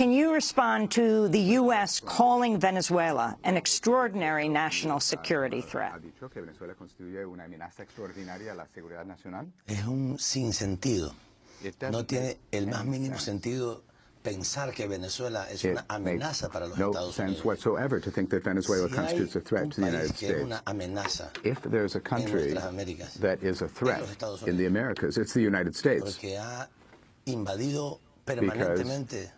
can you respond to the U.S. calling Venezuela an extraordinary national security threat? Es un sinsentido. No tiene el más mínimo sentido pensar que Venezuela es una amenaza para los Estados Unidos. No sense whatsoever to think that Venezuela constitutes a threat to the United States. If there's a country that is a threat in the Americas, it's the United States. Porque ha invadido permanentemente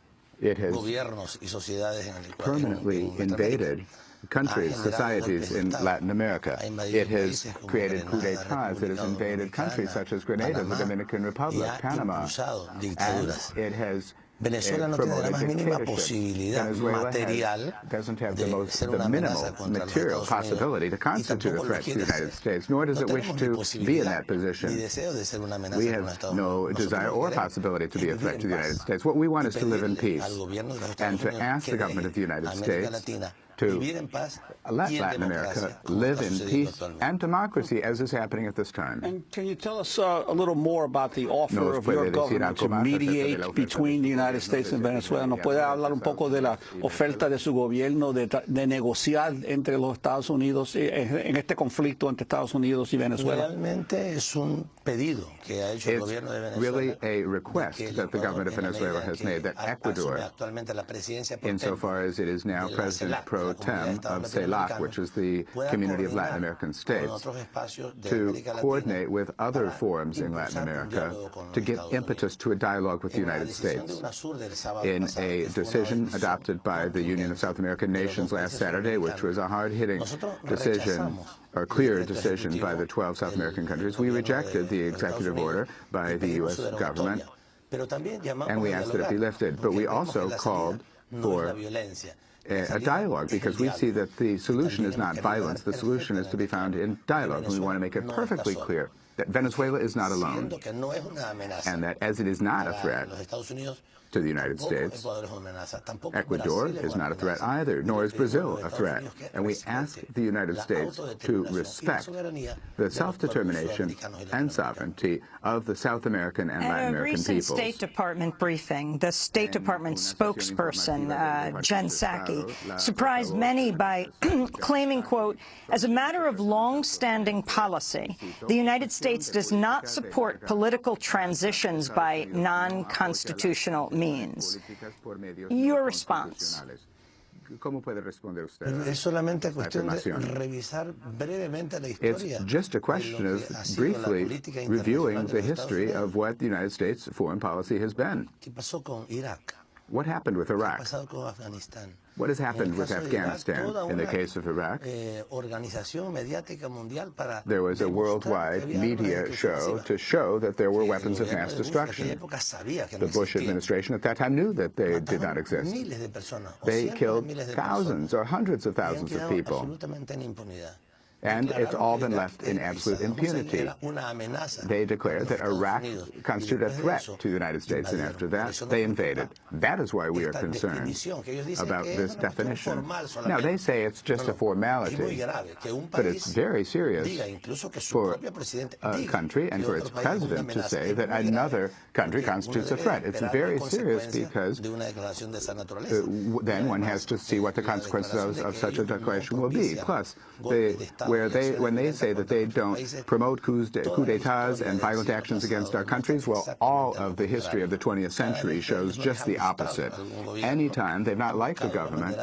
gobiernos y sociedades en el Ecuador. Permanently invaded countries, societies in Latin America. It has created coup d'etats. It has invaded countries such as Grenada, the Dominican Republic, Panama, and it has Venezuela no tiene la más mínima posibilidad material doesn't have the minimal material possibility to constitute a threat to the United States, nor does it wish to be in that position. We have no desire or possibility to be a threat to the United States. What we want is to live in peace and to ask the government of the United States to let Latin America live in peace and democracy as is happening at this time. And can you tell us a little more about the offer of your government to mediate between the United States and Venezuela? ¿Nos puede hablar un poco de la oferta de su gobierno de negociar entre los Estados Unidos en este conflicto entre Estados Unidos y Venezuela? Realmente es un pedido que ha hecho el gobierno de Venezuela. Really a request that the government of Venezuela has made that Ecuador, insofar as it is now President pro tem of CELAC, which is the Community of Latin American States, to coordinate with other forums in Latin America to give impetus to a dialogue with the United States. In a decision adopted by the Union of South American Nations last Saturday, which was a hard-hitting decision, or clear decision by the 12 South American countries, we rejected the executive order by the U.S. government, and we asked that it be lifted. But we also called for a dialogue, because we see that the solution is not violence. The solution is to be found in dialogue, and we want to make it perfectly clear that Venezuela is not alone, and that as it is not a threat to the United States, Ecuador is not a threat either, nor is Brazil a threat. And we ask the United States to respect the self-determination and sovereignty of the South American and Latin American peoples. At a recent State Department briefing, the State Department spokesperson, Jen Psaki, surprised many by claiming, quote, as a matter of long-standing policy, the United States does not support political transitions by non-constitutional means. Your response? Es solamente cuestión de revisar brevemente la historia. It's just a question of briefly reviewing the history of what the United States foreign policy has been. ¿Qué pasó con Irak? What happened with Iraq? ¿Qué ha pasado con Afganistán? What has happened with Afghanistan? In the case of Iraq, there was a worldwide media show to show that there were weapons of mass destruction. The Bush administration at that time knew that they did not exist. They killed thousands or hundreds of thousands of people. And it's all been left in absolute impunity. They declared that Iraq constituted a threat to the United States, and after that, they invaded. That is why we are concerned about this definition. Now, they say it's just a formality, but it's very serious for a country and for its president to say that another country constitutes a threat. It's very serious, because then one has to see what the consequences of such a declaration will be. Plus, when they say that they don't promote coup d'etats and violent actions against our countries, well, all of the history of the 20th century shows just the opposite. Anytime they've not liked the government,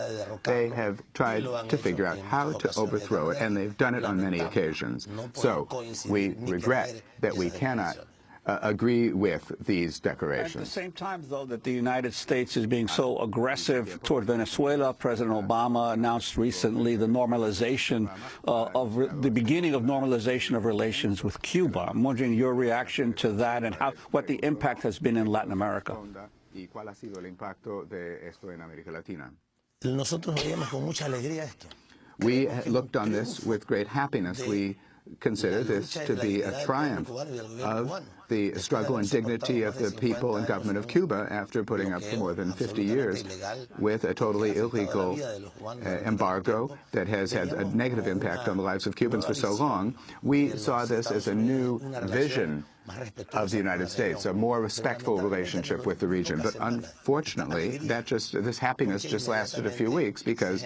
they have tried to figure out how to overthrow it, and they've done it on many occasions. So we regret that we cannot agree with these declarations. At the same time, though, that the United States is being so aggressive toward Venezuela, President Obama announced recently the normalization the beginning of normalization of relations with Cuba. I'm wondering your reaction to that and what the impact has been in Latin America. Nosotros veíamos con mucha alegría esto. We looked on this with great happiness. We consider this to be a triumph of the struggle and dignity of the people and government of Cuba after putting up for more than 50 years with a totally illegal embargo that has had a negative impact on the lives of Cubans for so long. We saw this as a new vision of the United States, a more respectful relationship with the region. But unfortunately, this happiness just lasted a few weeks because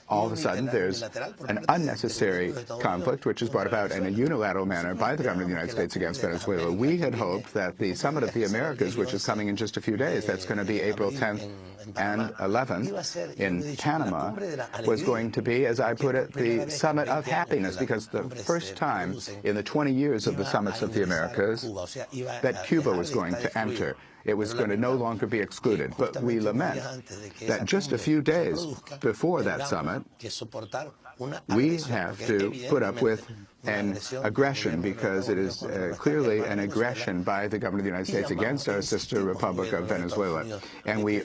all of a sudden there's an unnecessary conflict which is brought about in a unilateral manner by the government of the United States against Venezuela. We had hoped that the Summit of the Americas, which is coming in just a few days, that's going to be April 10th and 11th in Panama, was going to be, as I put it, the summit of happiness, because the first time in the 20 years of the summits of the Americas that Cuba was going to enter. It was going to no longer be excluded. But we lament that just a few days before that summit, we have to put up with an aggression, because it is clearly an aggression by the government of the United States against our sister Republic of Venezuela. And we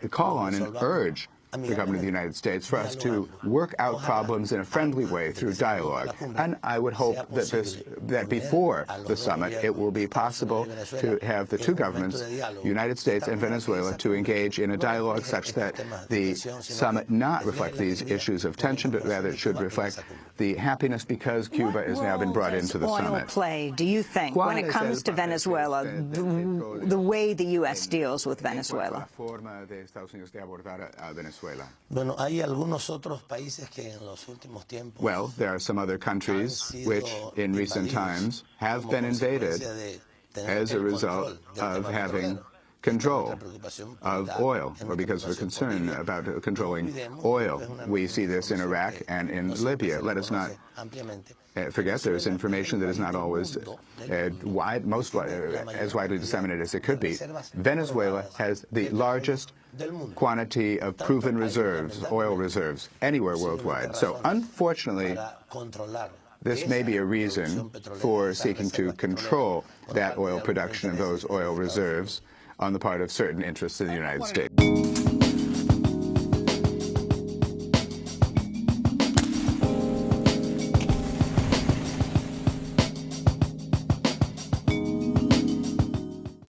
call on and urge the government of the United States for us to work out problems in a friendly way through dialogue. And I would hope that before the summit it will be possible to have the two governments, United States and Venezuela, to engage in a dialogue such that the summit not reflect these issues of tension, but rather it should reflect the happiness because Cuba has now been brought into the summit. What role play, do you think, when it comes to Venezuela, the way the U.S. deals with Venezuela? Well, there are some other countries which, in recent times, have been invaded as a result of having control of oil, or because of a concern about controlling oil. We see this in Iraq and in Libya. Let us not forget there's information that is not always as widely disseminated as it could be. Venezuela has the largest quantity of proven reserves, oil reserves, anywhere worldwide. So unfortunately, this may be a reason for seeking to control that oil production and those oil reserves on the part of certain interests in the United States.